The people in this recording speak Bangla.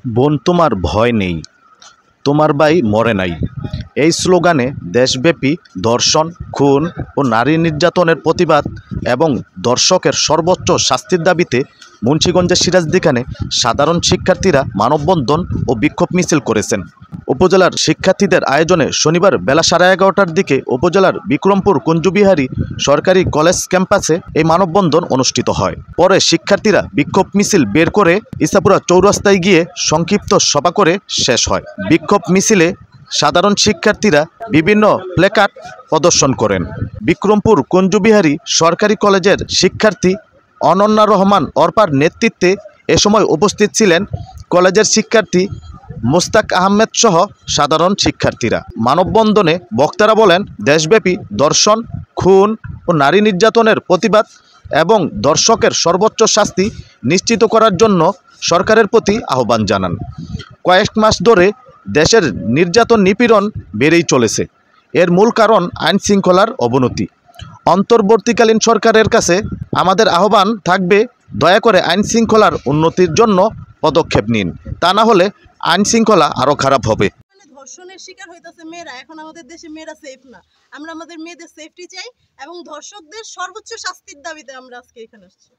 বোন তোমার ভয় নেই, তোমার ভাই মরে নাই। এই স্লোগানে দেশব্যাপী ধর্ষণ, খুন ও নারী নির্যাতনের প্রতিবাদ এবং ধর্ষকের সর্বোচ্চ শাস্তির দাবিতে মুন্সিগঞ্জের সিরাজদিখানে সাধারণ শিক্ষার্থীরা মানববন্ধন ও বিক্ষোভ মিছিল করেছেন। উপজেলার শিক্ষার্থীদের আয়োজনে শনিবার বেলা 11:30টার দিকে উপজেলার বিক্রমপুর কুঞ্জবিহারী সরকারি কলেজ ক্যাম্পাসে এই মানববন্ধন অনুষ্ঠিত হয়। পরে শিক্ষার্থীরা বিক্ষোভ মিছিল বের করে ইসাপুরা চৌরাস্তায় গিয়ে সংক্ষিপ্ত সভা করে শেষ হয়। বিক্ষোভ মিছিলে সাধারণ শিক্ষার্থীরা বিভিন্ন প্ল্যাকার্ড প্রদর্শন করেন। বিক্রমপুর কুঞ্জবিহারী সরকারি কলেজের শিক্ষার্থী অনন্যা রহমান অর্পার নেতৃত্বে এ সময় উপস্থিত ছিলেন কলেজের শিক্ষার্থী মুস্তাক আহমেদ সহ সাধারণ শিক্ষার্থীরা। মানববন্ধনে বক্তারা বলেন, দেশব্যাপী ধর্ষণ, খুন ও নারী নির্যাতনের প্রতিবাদ এবং ধর্ষকের সর্বোচ্চ শাস্তি নিশ্চিত করার জন্য সরকারের প্রতি আহ্বান জানান। কয়েক মাস ধরে দেশের নির্যাতন নিপীড়ন বেড়েই চলেছে। এর মূল কারণ আইন শৃঙ্খলার অবনতি। অন্তর্বর্তীকালীন সরকারের কাছে আমাদের আহ্বান থাকবে, দয়া করে আইন শৃঙ্খলার উন্নতির জন্য পদক্ষেপ নিন, তা না হলে আইন শৃঙ্খলা আরও খারাপ হবে। ধর্ষণের শিকার হইতেছে মেয়েরা। এখন আমাদের দেশে মেয়েরা সেফ না। আমরা আমাদের মেয়েদের সেফটি চাই এবং ধর্ষকদের সর্বোচ্চ শাস্তির দাবিতে আমরা আজকে এখানে আসছি।